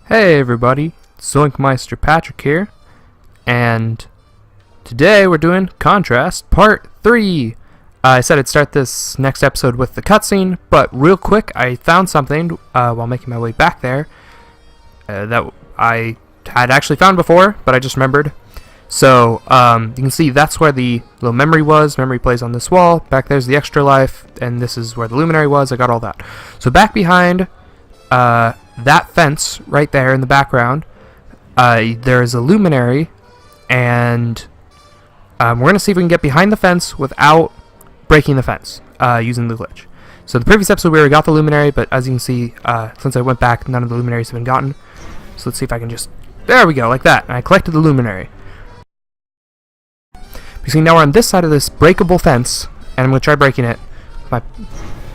Hey everybody, Zoink Meister Patrick here, and today we're doing Contrast Part 3. I said I'd start this next episode with the cutscene, but real quick I found something while making my way back there that I had actually found before, but I just remembered. So you can see that's where the little memory was. Memory plays on this wall. Back there's the extra life, and this is where the luminary was. I got all that. So back behind that fence right there in the background, there's a luminary, and we're going to see if we can get behind the fence without breaking the fence using the glitch. So the previous episode we already got the luminary, but as you can see, since I went back, none of the luminaries have been gotten. So let's see if I can just... There we go, like that. And I collected the luminary. You see, now we're on this side of this breakable fence, and I'm going to try breaking it with my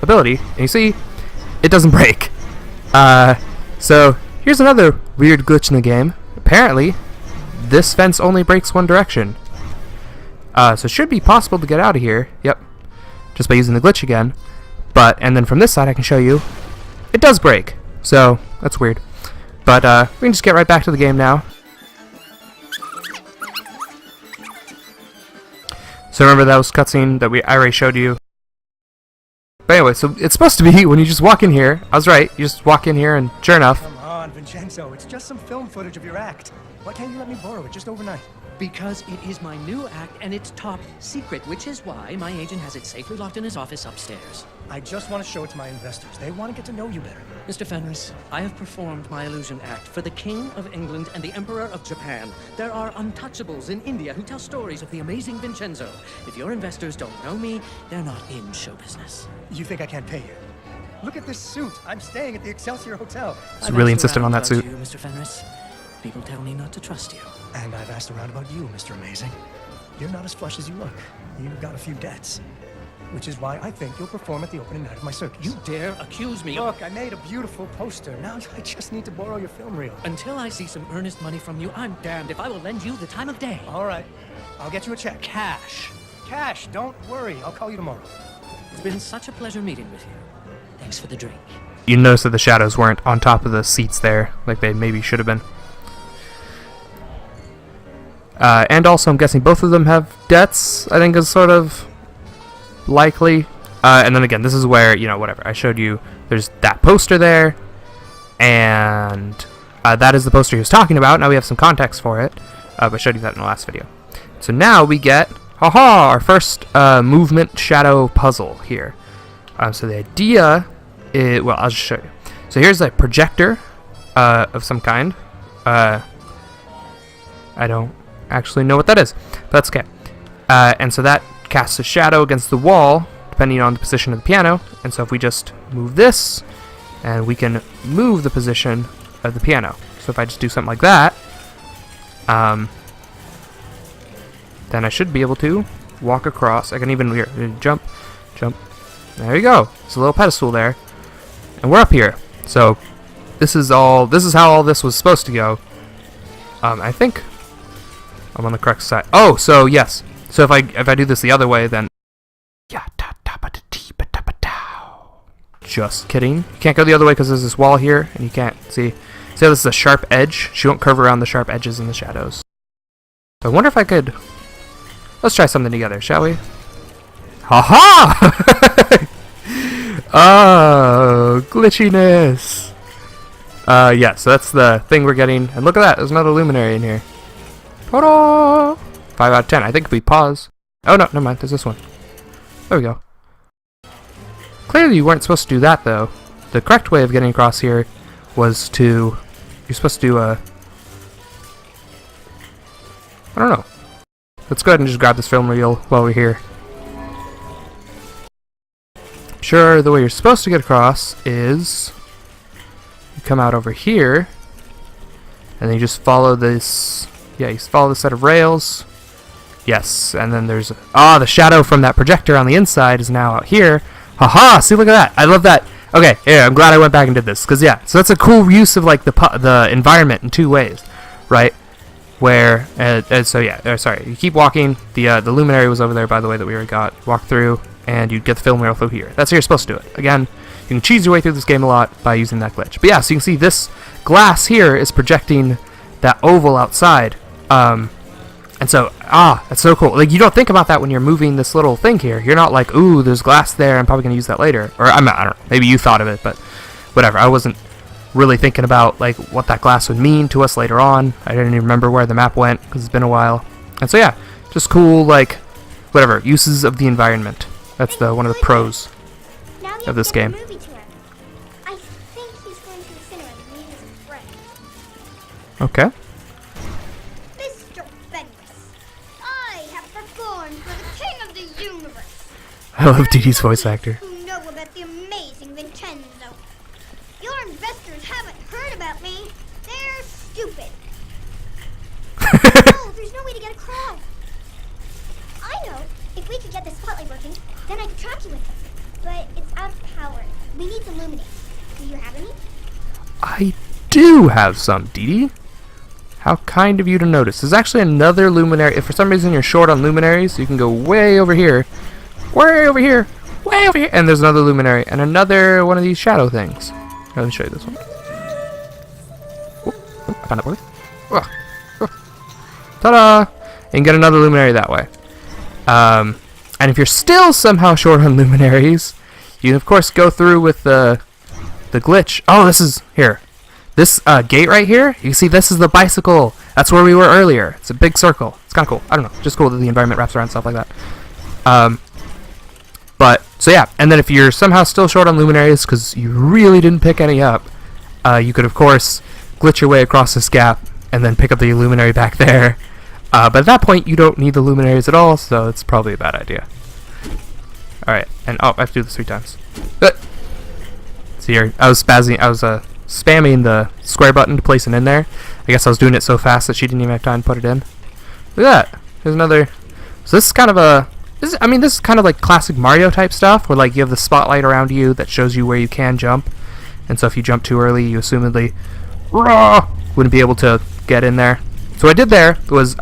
ability. And you see, it doesn't break. So here's another weird glitch in the game. Apparently, this fence only breaks one direction. So it should be possible to get out of here. Yep. Just by using the glitch again. And then from this side I can show you, it does break. So, that's weird. But we can just get right back to the game now. So remember that was cutscene that I already showed you. But anyway, so it's supposed to be when you just walk in here. I was right. You just walk in here and sure enough. Come on, Vincenzo. It's just some film footage of your act. Why can't you let me borrow it just overnight? Because it is my new act and it's top secret, which is why my agent has it safely locked in his office upstairs. I just want to show it to my investors. They want to get to know you better. Mr. Fenris, I have performed my illusion act for the King of England and the Emperor of Japan. There are untouchables in India who tell stories of the amazing Vincenzo. If your investors don't know me, they're not in show business. You think I can't pay you? Look at this suit. I'm staying at the Excelsior Hotel. He's really insistent on that suit. You, Mr. Fenris. People tell me not to trust you. And I've asked around about you, Mr. Amazing. You're not as flush as you look. You've got a few debts. Which is why I think you'll perform at the opening night of my circus. You dare accuse me of... Look, I made a beautiful poster. Now I just need to borrow your film reel. Until I see some earnest money from you, I'm damned if I will lend you the time of day. All right. I'll get you a check. Cash. Cash, don't worry. I'll call you tomorrow. It's been such a pleasure meeting with you. Thanks for the drink. You notice that the shadows weren't on top of the seats there, like they maybe should have been. And also, I'm guessing both of them have debts, I think is sort of likely. And then again, this is where, you know, whatever. I showed you, there's that poster there, and that is the poster he was talking about. Now we have some context for it. I showed you that in the last video. So now we get, haha, our first movement shadow puzzle here. So the idea is, well, I'll just show you. So here's a projector of some kind. I don't actually know what that is, but that's okay. And so that casts a shadow against the wall depending on the position of the piano, and so if we just move this, and we can move the position of the piano. So if I just do something like that, then I should be able to walk across. I can even here, jump. There you go. It's a little pedestal there, and we're up here. So this is how all this was supposed to go. I think I'm on the correct side. Oh, so yes. So if I do this the other way, then just kidding. You can't go the other way because there's this wall here, and you can't see. See how this is a sharp edge? She won't curve around the sharp edges in the shadows. So I wonder if I could. Let's try something together, shall we? Ha-ha! Oh, glitchiness. Yeah. So that's the thing we're getting. And look at that. There's another luminary in here. Ta-da! 5 out of 10. I think if we pause... Oh, no, never mind. There's this one. There we go. Clearly you weren't supposed to do that, though. The correct way of getting across here was to... You're supposed to do a... I don't know. Let's go ahead and just grab this film reel while we're here. Sure, the way you're supposed to get across is... You come out over here, and then you just follow this... Yeah, you follow the set of rails. Yes, and then there's... the shadow from that projector on the inside is now out here. Haha! See, look at that. I love that. Okay, yeah, I'm glad I went back and did this. Because, yeah, so that's a cool use of, like, the environment in two ways. Right? Where... so, yeah. Sorry. You keep walking. The luminary was over there, by the way, that we already got. Walk through, and you get the film reel through here. That's how you're supposed to do it. Again, You can cheese your way through this game a lot by using that glitch. But yeah, so you can see this glass here is projecting that oval outside. And so, that's so cool. Like, you don't think about that when you're moving this little thing here. You're not like, ooh, there's glass there, I'm probably going to use that later. Or, I don't know, maybe you thought of it, but whatever. I wasn't really thinking about, like, what that glass would mean to us later on. I didn't even remember where the map went, because it's been a while. And so, yeah, just cool, like, whatever, uses of the environment. That's one of the pros of this game. I think he's going to the cinema to meet his friend. Okay. Mr. Fenris, I have performed for the King of the Universe. I love Dee Dee's voice actor. Who know about the amazing Vincenzo? Your investors haven't heard about me. They're stupid. No, there's no way to get across. I know. If we could get this spotlight working, then I could track you with it. But it's out of power. We need to illuminate. Do you have any? I do have some, Dee Dee. How kind of you to notice. There's actually another luminary. If for some reason you're short on luminaries, you can go way over here. Way over here. Way over here. And there's another luminary. And another one of these shadow things. Let me show you this one. I found it, boy. Ta-da! You can get another luminary that way. And if you're still somehow short on luminaries, you can of course go through with the glitch. Oh, this is here. This gate right here. You can see this is the bicycle. That's where we were earlier. It's a big circle. It's kind of cool. I don't know. Just cool that the environment wraps around stuff like that. But so yeah. And then if you're somehow still short on luminaries because you really didn't pick any up, you could of course glitch your way across this gap and then pick up the luminary back there. But at that point, you don't need the luminaries at all, so it's probably a bad idea. Alright, and I have to do this 3 times. See here, I was spamming the square button to place it in there. I guess I was doing it so fast that she didn't even have time to put it in. Look at that. Here's another. So this is kind of this is kind of like classic Mario type stuff, where like you have the spotlight around you that shows you where you can jump. And so if you jump too early, you assumedly wouldn't be able to get in there. So what I did there was,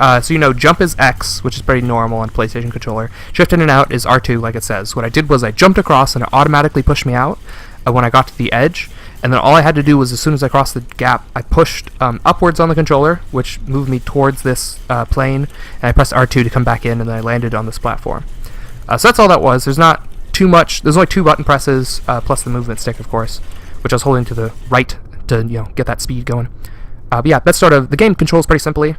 jump is X, which is pretty normal on PlayStation controller. Shift in and out is R2, like it says. What I did was I jumped across, and it automatically pushed me out when I got to the edge. And then all I had to do was, as soon as I crossed the gap, I pushed upwards on the controller, which moved me towards this plane, and I pressed R2 to come back in, and then I landed on this platform. So that's all that was. There's not too much. There's only 2 button presses, plus the movement stick, of course, which I was holding to the right to get that speed going. But yeah, that's sort of, the game controls pretty simply.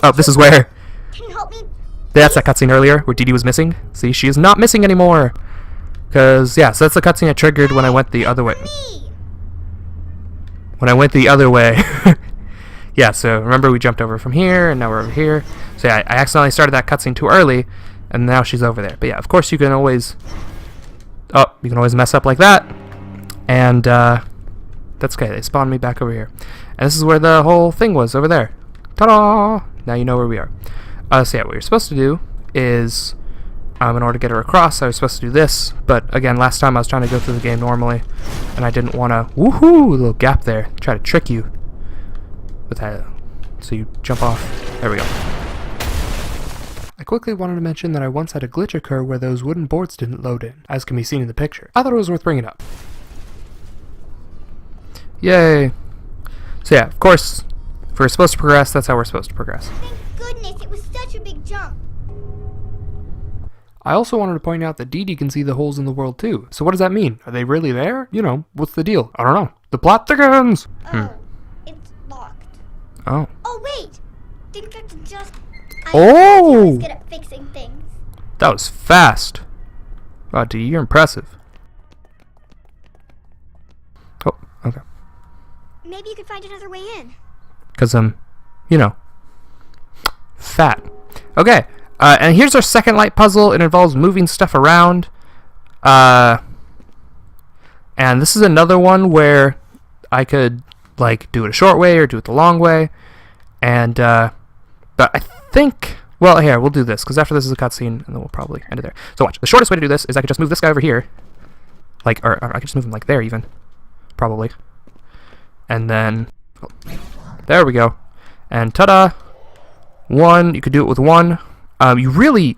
Oh, this is where, Can you help me? that's that cutscene earlier where Dee Dee was missing. See, she is not missing anymore. Because, yeah, so that's the cutscene I triggered when I went the other way. Me. When I went the other way. Yeah, so remember we jumped over from here, and now we're over here. So yeah, I accidentally started that cutscene too early, and now she's over there. But yeah, of course you can always mess up like that. And, that's okay, they spawned me back over here. And this is where the whole thing was, over there. Ta-da! Now you know where we are. So yeah, what you're supposed to do is, in order to get her across, I was supposed to do this. But again, last time I was trying to go through the game normally, and I didn't want to, woohoo, little gap there, try to trick you with that. So you jump off. There we go. I quickly wanted to mention that I once had a glitch occur where those wooden boards didn't load in, as can be seen in the picture. I thought it was worth bringing up. Yay! So yeah, of course, if we're supposed to progress, that's how we're supposed to progress. Thank goodness, it was such a big jump. I also wanted to point out that Dee Dee can see the holes in the world too. So what does that mean? Are they really there? You know, what's the deal? I don't know. The plot thickens! Oh, it's locked. Oh. Oh, wait! Didn't get to just... Oh! I was good at fixing things. That was fast. Wow, Dee, you're impressive. Oh, okay. Maybe you could find another way in. Because I'm, fat. Okay, and here's our second light puzzle. It involves moving stuff around. And this is another one where I could, like, do it a short way or do it the long way. And, but I think, well, here, we'll do this, because after this is a cutscene, and then we'll probably end it there. So watch, the shortest way to do this is I could just move this guy over here. Like, or I could just move him, like, there even. Probably. And then, there we go. And ta-da! 1, you could do it with 1. You really,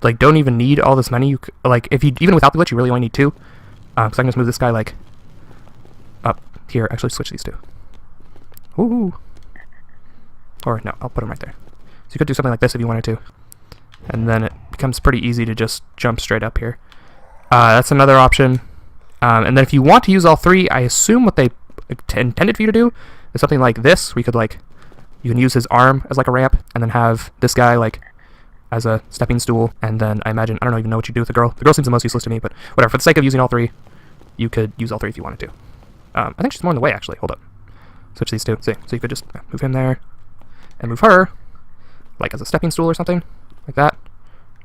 like, don't even need all this money. Like, if you, even without the glitch, you really only need 2. Because I can just move this guy, like, up here. Actually, switch these two. Ooh. Or, no, I'll put him right there. So you could do something like this if you wanted to. And then it becomes pretty easy to just jump straight up here. That's another option. And then if you want to use all three, I assume what they intended for you to do is something like this. We could, like, you can use his arm as, like, a ramp, and then have this guy, like, as a stepping stool. And then I imagine, I don't even know what you do with the girl. The girl seems the most useless to me, but whatever. For the sake of using all three, you could use all three if you wanted to. I think she's more in the way, actually. Hold up. Switch these two. See? So you could just move him there, and move her, like, as a stepping stool or something. Like that.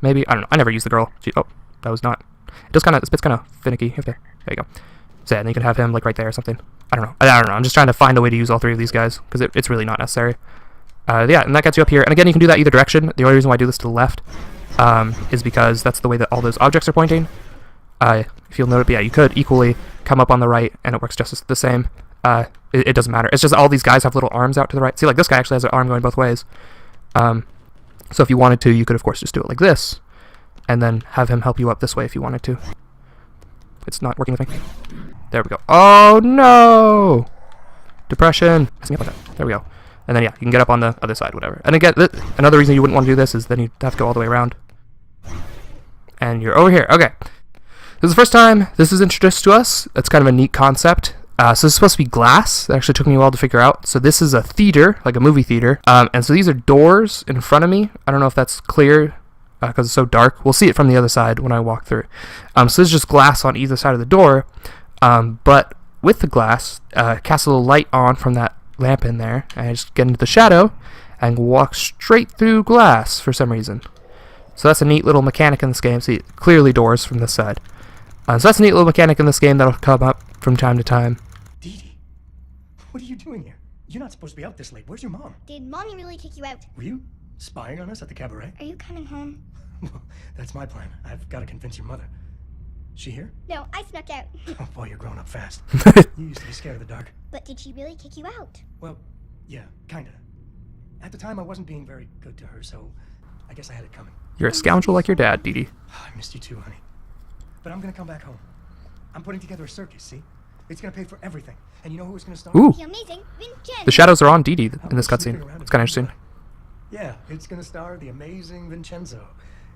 Maybe. I don't know. I never used the girl. Oh, that was not. It does kind of. It's kind of finicky. There you go. So yeah, and then you can have him like right there or something. I don't know. I'm just trying to find a way to use all three of these guys because it's really not necessary. Yeah, and that gets you up here. And again, you can do that either direction. The only reason why I do this to the left is because that's the way that all those objects are pointing. If you'll note, yeah, you could equally come up on the right, and it works just the same. It doesn't matter. It's just all these guys have little arms out to the right. See, like this guy actually has an arm going both ways. So if you wanted to, you could, of course, just do it like this, and then have him help you up this way if you wanted to. It's not working with me. There we go. Oh, no! Depression. Mess me up like that. There we go. And then, yeah, you can get up on the other side, whatever. And again, another reason you wouldn't want to do this is then you'd have to go all the way around. And you're over here. Okay. This is the first time this is introduced to us. It's kind of a neat concept. So this is supposed to be glass. It actually took me a while to figure out. So this is a theater, like a movie theater. And so these are doors in front of me. I don't know if that's clear because it's so dark. We'll see it from the other side when I walk through. So this is just glass on either side of the door. But with the glass, cast a little light on from that lamp in there. And I just get into the shadow and walk straight through glass for some reason. So that's a neat little mechanic in this game. See, clearly doors from this side. So that's a neat little mechanic in this game that'll come up from time to time. Dee, what are you doing here? You're not supposed to be out this late. Where's your mom? Did Mommy really kick you out? Were you spying on us at the cabaret? Are you coming home? Well, that's my plan. I've got to convince your mother. She here? No, I snuck out. Oh boy, you're growing up fast. You used to be scared of the dark. But did she really kick you out? Well, yeah, kinda. At the time, I wasn't being very good to her, so I guess I had it coming. You're a scoundrel like your dad, Dee Dee. I missed you too, honey. But I'm gonna come back home. I'm putting together a circus, see? It's gonna pay for everything. And you know who it's gonna star? Ooh. The amazing Vincenzo. The shadows are on Dee Dee in this cutscene. It's kind of interesting. Yeah, it's gonna star the amazing Vincenzo.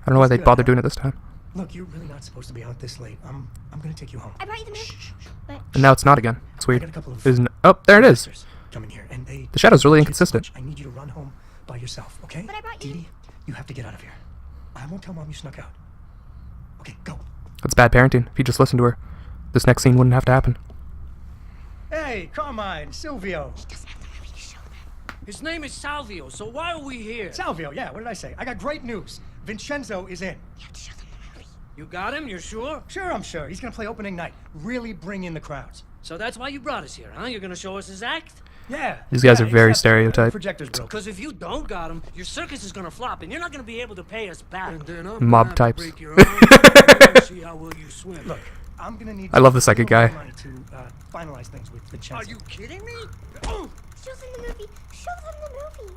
I don't know why they bothered doing it this time. Look, you're really not supposed to be out this late. I'm gonna take you home. I brought you the milk. But And now it's not again. It's I weird. got a couple of Oh, there it is. investors coming here, and they. The shadow's really need you so inconsistent. much. I need you to run home by yourself, okay? But I brought you- Dee Dee, you have to get out of here. I won't tell Mom you snuck out. Okay, go. That's bad parenting. If you just listened to her, this next scene wouldn't have to happen. Hey, Carmine, Silvio. doesn't have the movie to show them. His name is Salvio, so why are we here? Salvio, yeah, what did I say? I got great news. Vincenzo is in. You have to show them the movie. You got him? You're sure? Sure, I'm sure. He's gonna play opening night. Really bring in the crowds. So that's why you brought us here, huh? You're gonna show us his act? Yeah. These guys yeah, are very except, stereotyped. Projector's broke. Because if you don't got him, your circus is gonna flop, and you're not gonna be able to pay us back. And then I'm Mob types. break your arm and see how well you swim. Look, I'm gonna need. I love the second a little guy. money to finalize things with Vincenzo. Are you kidding me? Show them the movie. Show them the movie.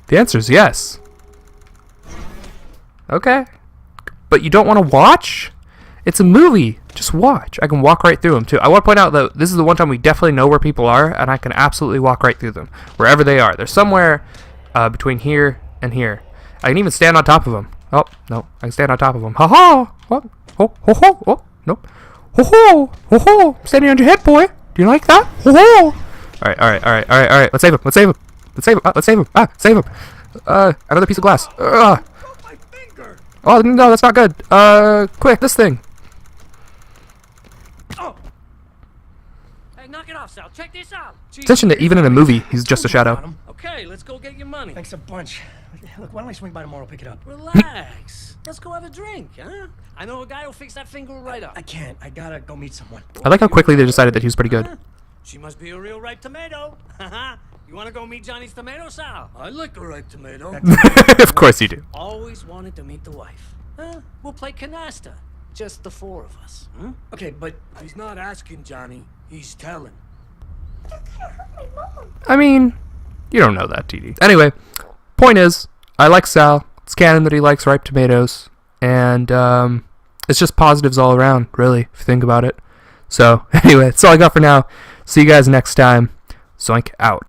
The answer is yes. Okay. But you don't want to watch? It's a movie. Just watch. I can walk right through them, too. I want to point out that this is the one time we definitely know where people are, and I can absolutely walk right through them. Wherever they are. They're somewhere between here and here. I can even stand on top of them. Oh, no. I can stand on top of them. Ha-ha! What? Ho, ho, ho. Oh, nope. Ho, ho! Ho, ho! I'm standing on your head, boy. Do you like that? Ho, ho! Alright, alright, alright, alright, alright. Let's save him. Let's save him. Let's save him. Let's save him. Save him. Another piece of glass. Broke my finger. Oh, no, that's not good. Quick, this thing. Oh! Hey, knock it off, Sal. Check this out. Attention that even in a movie, he's just a shadow. Okay, let's go get your money. Thanks a bunch. Look, why don't I swing by tomorrow, pick it up? Relax. Let's go have a drink, huh? I know a guy who'll fix that finger right up. I can't. I gotta go meet someone. I like how quickly they decided that he was pretty good. She must be a real ripe tomato. You want to go meet Johnny's tomato, Sal? I like a ripe tomato. Of course you do. Always wanted to meet the wife. We'll play canasta. Just the four of us. Huh? Okay, but He's not asking, Johnny. He's telling. They're gonna hurt my mom. I mean, you don't know that, TD. Anyway, point is, I like Sal. It's canon that he likes ripe tomatoes. And, it's just positives all around, really, if you think about it. So, anyway, that's all I got for now. See you guys next time. Zoink out.